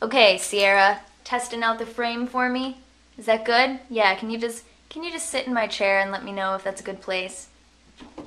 Okay, Sierra, testing out the frame for me. Is that good? Yeah, can you just sit in my chair and let me know if that's a good place?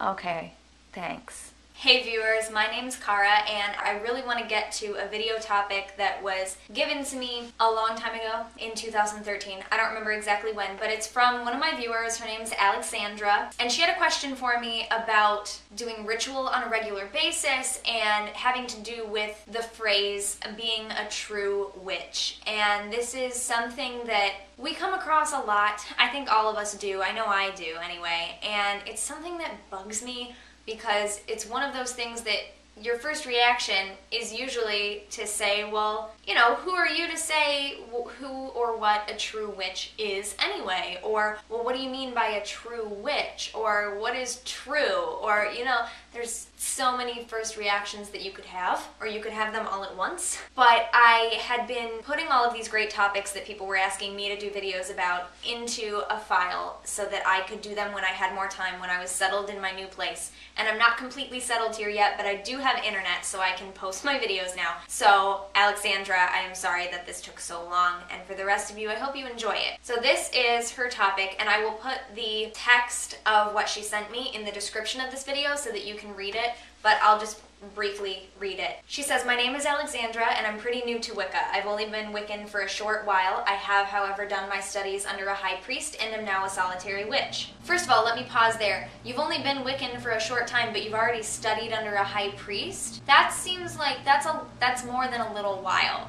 Okay, thanks. Hey viewers, my name's Kara and I really want to get to a video topic that was given to me a long time ago in 2013. I don't remember exactly when, but it's from one of my viewers. Her name's Alexandra, and she had a question for me about doing ritual on a regular basis and having to do with the phrase being a true witch. And this is something that we come across a lot. I think all of us do. I know I do anyway. And it's something that bugs me, because it's one of those things that your first reaction is usually to say, well, you know, who are you to say who or what a true witch is anyway? Or, well, what do you mean by a true witch? Or what is true? Or, you know, there's so many first reactions that you could have, or you could have them all at once. But I had been putting all of these great topics that people were asking me to do videos about into a file so that I could do them when I had more time, when I was settled in my new place. And I'm not completely settled here yet, but I do have internet so I can post my videos now. So, Alexandra, I am sorry that this took so long, and for the rest of you, I hope you enjoy it. So this is her topic, and I will put the text of what she sent me in the description of this video so that you can read it, but I'll just briefly read it. She says, "My name is Alexandra and I'm pretty new to Wicca. I've only been Wiccan for a short while. I have, however, done my studies under a high priest and am now a solitary witch." First of all, let me pause there. You've only been Wiccan for a short time, but you've already studied under a high priest? That seems like that's more than a little while.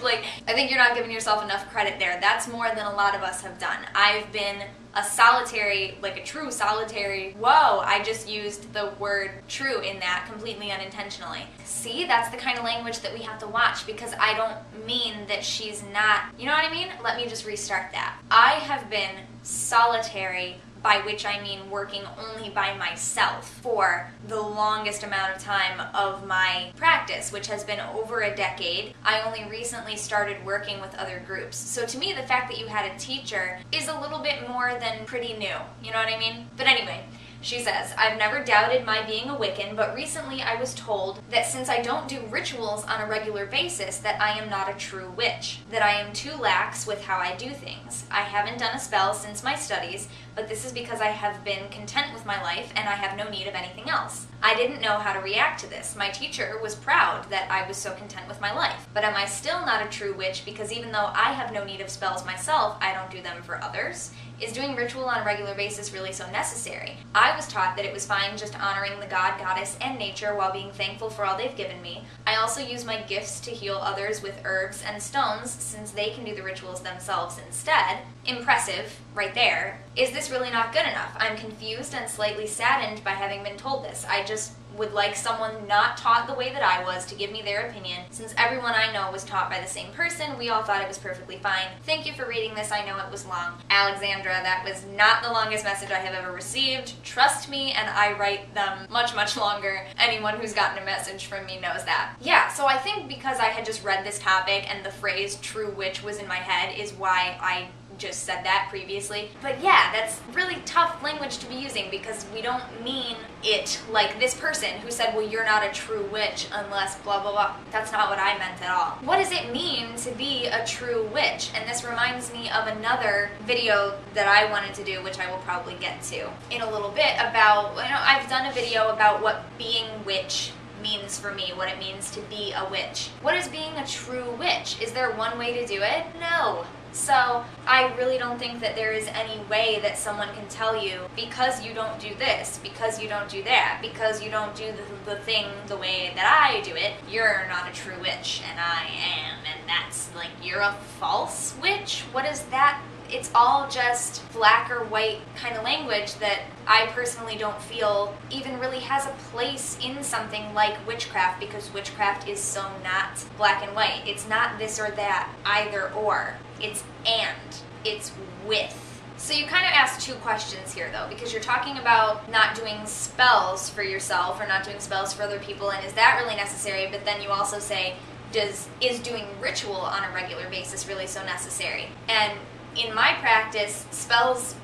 Like, I think you're not giving yourself enough credit there. That's more than a lot of us have done. I've been a solitary, like a true solitary, whoa, I just used the word true in that completely unintentionally. See, that's the kind of language that we have to watch, because I don't mean that she's not, you know what I mean? Let me just restart that. I have been solitary, by which I mean working only by myself, for the longest amount of time of my practice, which has been over a decade. I only recently started working with other groups. So to me, the fact that you had a teacher is a little bit more than pretty new. You know what I mean? But anyway, she says, "I've never doubted my being a Wiccan, but recently I was told that since I don't do rituals on a regular basis, that I am not a true witch, that I am too lax with how I do things. I haven't done a spell since my studies, but this is because I have been content with my life and I have no need of anything else. I didn't know how to react to this. My teacher was proud that I was so content with my life. But am I still not a true witch because even though I have no need of spells myself, I don't do them for others? Is doing ritual on a regular basis really so necessary? I was taught that it was fine just honoring the god, goddess, and nature while being thankful for all they've given me. I also use my gifts to heal others with herbs and stones since they can do the rituals themselves instead." Impressive, right there. Is this really not good enough? I'm confused and slightly saddened by having been told this. I just would like someone not taught the way that I was to give me their opinion. Since everyone I know was taught by the same person, we all thought it was perfectly fine. Thank you for reading this. I know it was long. Alexandra, that was not the longest message I have ever received. Trust me, and I write them much, much longer. Anyone who's gotten a message from me knows that. Yeah, so I think because I had just read this topic and the phrase true witch was in my head is why I just said that previously. But yeah, that's really tough language to be using, because we don't mean it like this person who said, well, you're not a true witch unless blah blah blah. That's not what I meant at all. What does it mean to be a true witch? And this reminds me of another video that I wanted to do, which I will probably get to in a little bit, about, you know, I've done a video about what being witch means for me, what it means to be a witch. What is being a true witch? Is there one way to do it? No. So I really don't think that there is any way that someone can tell you, because you don't do this, because you don't do that, because you don't do the thing the way that I do it, you're not a true witch, and I am, and that's like, you're a false witch? What is that? It's all just black or white kind of language that I personally don't feel even really has a place in something like witchcraft, because witchcraft is so not black and white. It's not this or that, either or. It's and. It's with. So you kind of asked two questions here though, because you're talking about not doing spells for yourself or not doing spells for other people, and is that really necessary? But then you also say, is doing ritual on a regular basis really so necessary? And in my practice, spells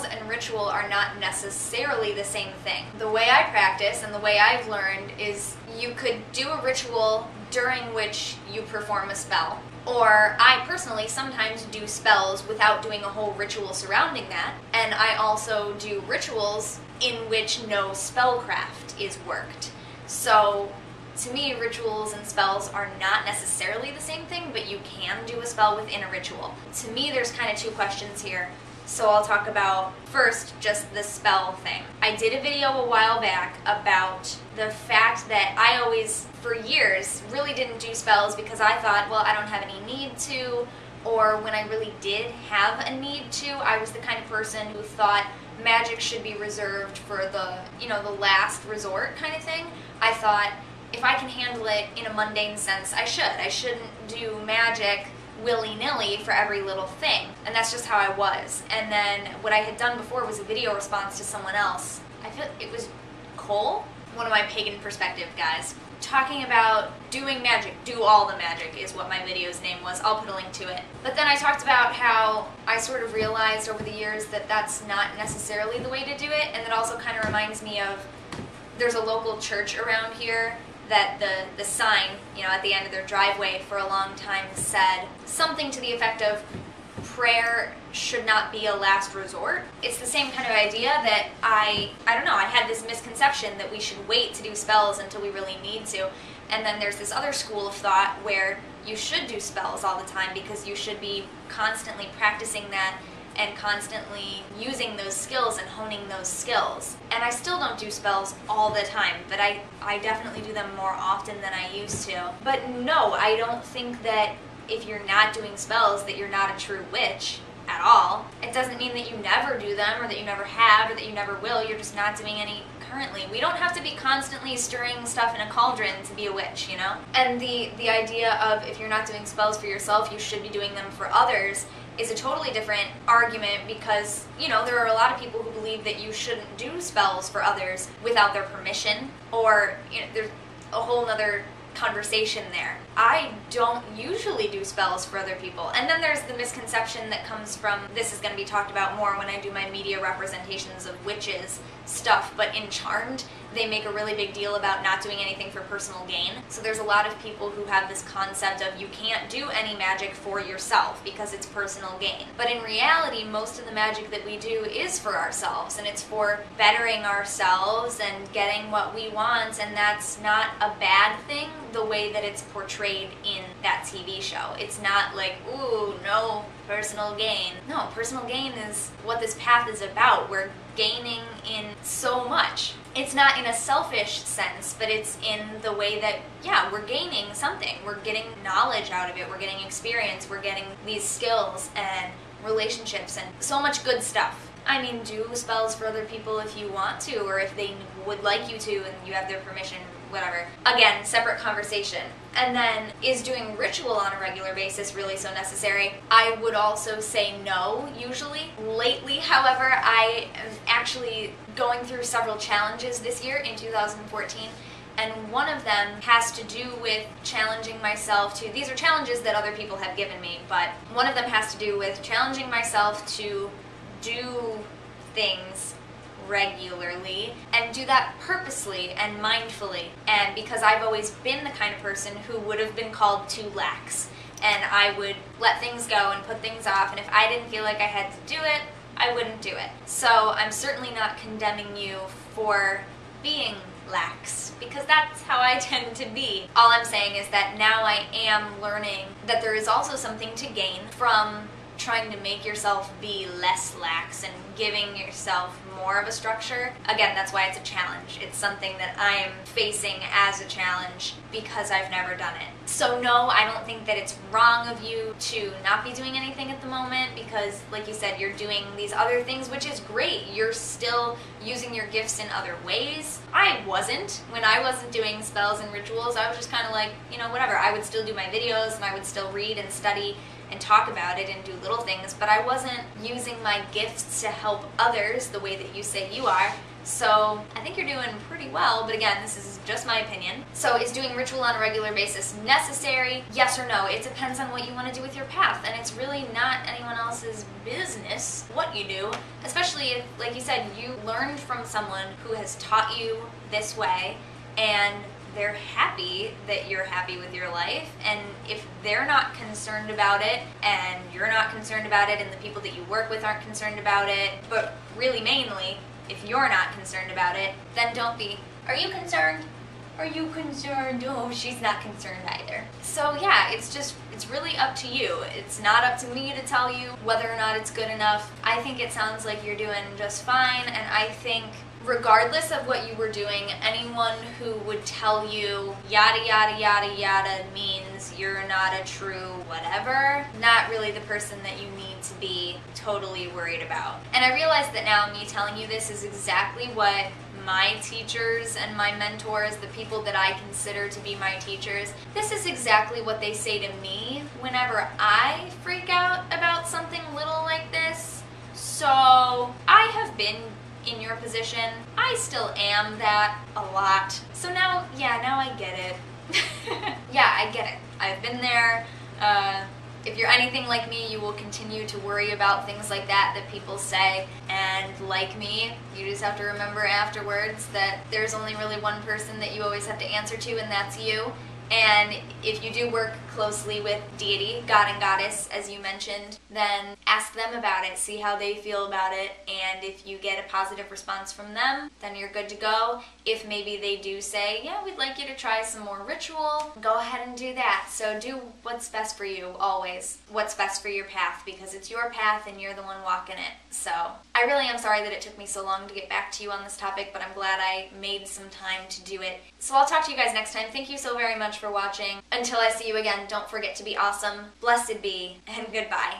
and ritual are not necessarily the same thing. The way I practice and the way I've learned is you could do a ritual during which you perform a spell. Or I personally sometimes do spells without doing a whole ritual surrounding that, and I also do rituals in which no spellcraft is worked. So to me, rituals and spells are not necessarily the same thing, but you can do a spell within a ritual. To me, there's kind of two questions here. So I'll talk about first just the spell thing. I did a video a while back about the fact that I always, for years, really didn't do spells because I thought, well, I don't have any need to, or when I really did have a need to, I was the kind of person who thought magic should be reserved for the, the last resort kind of thing. I thought, if I can handle it in a mundane sense, I should. I shouldn't do magic willy-nilly for every little thing. And that's just how I was. And then what I had done before was a video response to someone else. I feel it was Cole, one of my pagan perspective guys, talking about doing magic. Do all the magic is what my video's name was. I'll put a link to it. But then I talked about how I sort of realized over the years that that's not necessarily the way to do it. And that also kind of reminds me of, there's a local church around here that the sign, at the end of their driveway for a long time said something to the effect of, prayer should not be a last resort. It's the same kind of idea that I don't know, I had this misconception that we should wait to do spells until we really need to. And then there's this other school of thought where you should do spells all the time because you should be constantly practicing that and constantly using those skills and honing those skills. And I still don't do spells all the time, but I definitely do them more often than I used to. But no, I don't think that if you're not doing spells that you're not a true witch at all. It doesn't mean that you never do them or that you never have or that you never will. You're just not doing any currently. We don't have to be constantly stirring stuff in a cauldron to be a witch, And the idea of if you're not doing spells for yourself, you should be doing them for others is a totally different argument because, there are a lot of people who believe that you shouldn't do spells for others without their permission, or, there's a whole nother conversation there. I don't usually do spells for other people. And then there's the misconception that comes from, this is going to be talked about more when I do my media representations of witches stuff, but in Charmed, they make a really big deal about not doing anything for personal gain. So there's a lot of people who have this concept of you can't do any magic for yourself because it's personal gain. But in reality, most of the magic that we do is for ourselves, and it's for bettering ourselves and getting what we want, and that's not a bad thing the way that it's portrayed in that TV show. It's not like, ooh, no personal gain. No, personal gain is what this path is about. We're gaining in so much. It's not in a selfish sense, but it's in the way that, yeah, we're gaining something. We're getting knowledge out of it. We're getting experience. We're getting these skills and relationships and so much good stuff. I mean, do spells for other people if you want to, or if they would like you to and you have their permission, whatever. Again, separate conversation. And then, is doing ritual on a regular basis really so necessary? I would also say no, usually. Lately, however, I am actually going through several challenges this year in 2014. And one of them has to do with challenging myself to, these are challenges that other people have given me, but one of them has to do with challenging myself to do things regularly and do that purposely and mindfully. And because I've always been the kind of person who would have been called too lax, and I would let things go and put things off, and if I didn't feel like I had to do it, I wouldn't do it. So I'm certainly not condemning you for being lax, because that's how I tend to be. All I'm saying is that now I am learning that there is also something to gain from trying to make yourself be less lax and giving yourself more of a structure. Again, that's why it's a challenge. It's something that I'm facing as a challenge because I've never done it. So no, I don't think that it's wrong of you to not be doing anything at the moment because, like you said, you're doing these other things, which is great. You're still using your gifts in other ways. I wasn't. When I wasn't doing spells and rituals, I was just kind of like, whatever. I would still do my videos and I would still read and study and talk about it and do little things, but I wasn't using my gifts to help others the way that you say you are. So I think you're doing pretty well, but again, this is just my opinion. So is doing ritual on a regular basis necessary? Yes or no? It depends on what you want to do with your path, and it's really not anyone else's business what you do, especially if, like you said, you learned from someone who has taught you this way, and they're happy that you're happy with your life, and if they're not concerned about it, and you're not concerned about it, and the people that you work with aren't concerned about it, but really mainly, if you're not concerned about it, then don't be. Are you concerned? Are you concerned? Oh, she's not concerned either. So yeah, it's really up to you. It's not up to me to tell you whether or not it's good enough. I think it sounds like you're doing just fine, and I think regardless of what you were doing, anyone who would tell you yada yada yada yada means you're not a true whatever, not really the person that you need to be totally worried about. And I realize that now me telling you this is exactly what my teachers and my mentors, the people that I consider to be my teachers, this is exactly what they say to me whenever I freak out about something little like this. So I have been in your position. I still am that a lot. So now, yeah, now I get it. Yeah, I get it. I've been there. If you're anything like me, you will continue to worry about things like that people say. And like me, you just have to remember afterwards that there's only really one person that you always have to answer to, and that's you. And if you do work closely with deity, God and Goddess, as you mentioned, then ask them about it, see how they feel about it, and if you get a positive response from them, then you're good to go. If maybe they do say, yeah, we'd like you to try some more ritual, go ahead and do that. So do what's best for you, always. What's best for your path, because it's your path and you're the one walking it. So I really am sorry that it took me so long to get back to you on this topic, but I'm glad I made some time to do it. So I'll talk to you guys next time. Thank you so very much for watching. Until I see you again, don't forget to be awesome, blessed be, and goodbye.